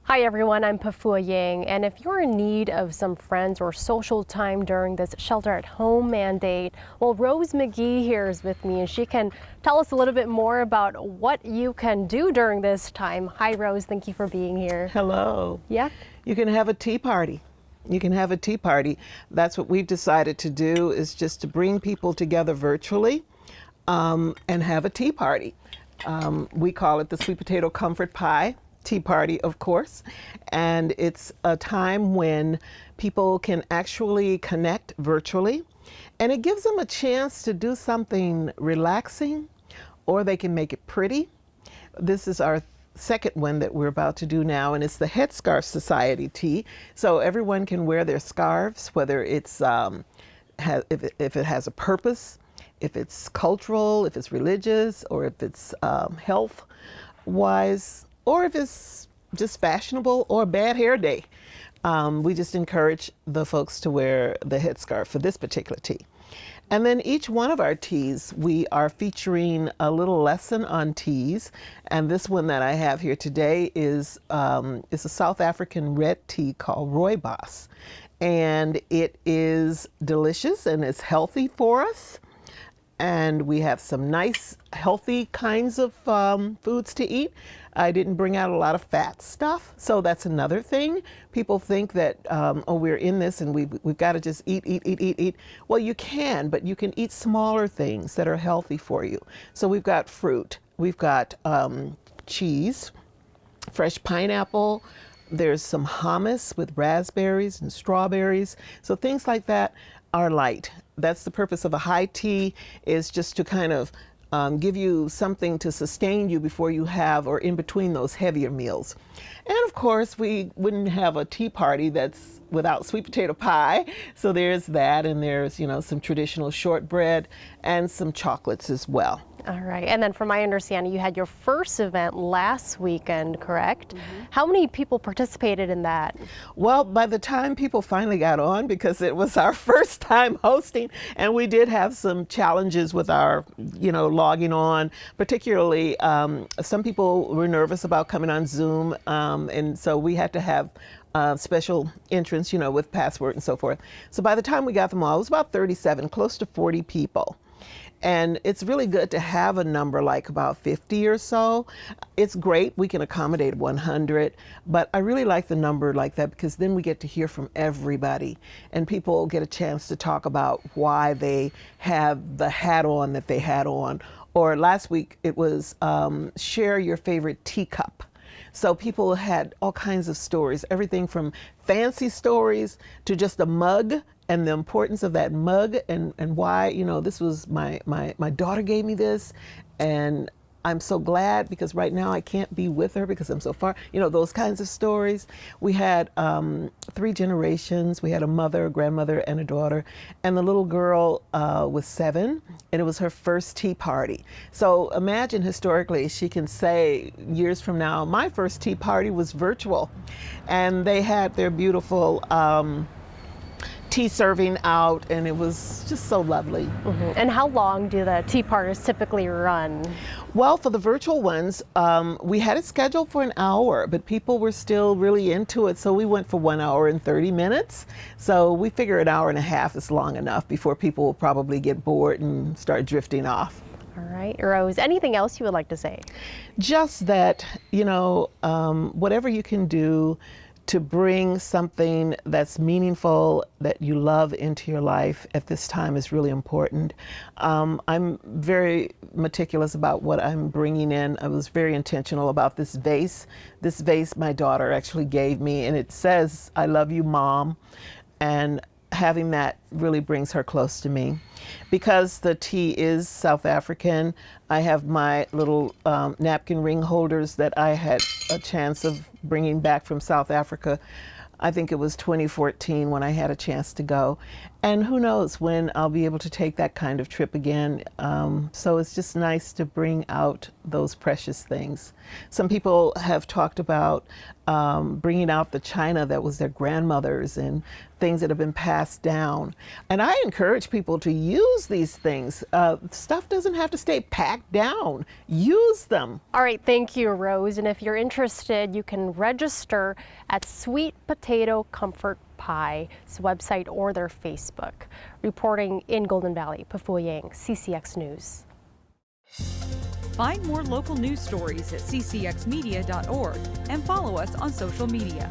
Hi everyone, I'm Pafua Yang, and if you're in need of some friends or social time during this shelter-at-home mandate, well, Rose McGee here is with me, and she can tell us a little bit more about what you can do during this time. Hi Rose, thank you for being here. Hello. Yeah? You can have a tea party. You can have a tea party. That's what we've decided to do, is just to bring people together virtually and have a tea party. We call it the Sweet Potato Comfort Pie Tea Party, of course. And it's a time when people can actually connect virtually. And it gives them a chance to do something relaxing, or they can make it pretty. This is our second one that we're about to do now, and it's the Headscarf Society tea. So everyone can wear their scarves, whether it's if it has a purpose, if it's cultural, if it's religious, or if it's health wise, or if it's just fashionable or a bad hair day. We just encourage the folks to wear the headscarf for this particular tea. And then each one of our teas, we are featuring a little lesson on teas. And this one that I have here today is a South African red tea called Rooibos. And it is delicious and it's healthy for us. And we have some nice, healthy kinds of foods to eat. I didn't bring out a lot of fat stuff, so that's another thing. People think that, oh, we're in this and we've got to just eat. Well, you can, but you can eat smaller things that are healthy for you. So we've got fruit, we've got cheese, fresh pineapple, there's some hummus with raspberries and strawberries. So things like that are light. That's the purpose of a high tea, is just to kind of give you something to sustain you before you have, or in between those heavier meals. And of course, we wouldn't have a tea party that's without sweet potato pie. So there's that, and there's, you know, some traditional shortbread and some chocolates as well. All right, and then from my understanding, you had your first event last weekend, correct? How many people participated in that? Well, by the time people finally got on, because it was our first time hosting, and we did have some challenges with our, logging on, particularly some people were nervous about coming on Zoom, and so we had to have special entrance, with password and so forth. So by the time we got them all, it was about 37, close to 40 people. And it's really good to have a number like about 50 or so. It's great, we can accommodate 100, but I really like the number like that, because then we get to hear from everybody and people get a chance to talk about why they have the hat on that they had on. Or last week it was share your favorite teacup. So people had all kinds of stories, everything from fancy stories to just a mug and the importance of that mug, and why, this was my daughter gave me this, and I'm so glad because right now I can't be with her because I'm so far, those kinds of stories. We had 3 generations. We had a mother, a grandmother, and a daughter, and the little girl was 7, and it was her first tea party. So imagine historically, she can say years from now, my first tea party was virtual, and they had their beautiful tea serving out, and it was just so lovely. And how long do the tea parties typically run? Well, for the virtual ones, we had it scheduled for an hour, but people were still really into it, so we went for 1 hour and 30 minutes. So we figure an hour and a half is long enough before people will probably get bored and start drifting off. All right, Rose, anything else you would like to say? Just that, whatever you can do to bring something that's meaningful, that you love into your life at this time is really important. I'm very meticulous about what I'm bringing in. I was very intentional about this vase. This vase my daughter actually gave me, and it says, "I love you, Mom." And having that really brings her close to me. Because the tea is South African, I have my little napkin ring holders that I had a chance of bringing back from South Africa. I think it was 2014 when I had a chance to go. And who knows when I'll be able to take that kind of trip again. So it's just nice to bring out those precious things. Some people have talked about bringing out the china that was their grandmother's and things that have been passed down. And I encourage people to use these things. Stuff doesn't have to stay packed down. Use them. All right, thank you, Rose. And if you're interested, you can register at Sweet Potato Comfort Pie's website or their Facebook. Reporting in Golden Valley, Pafu Yang, CCX News. Find more local news stories at ccxmedia.org and follow us on social media.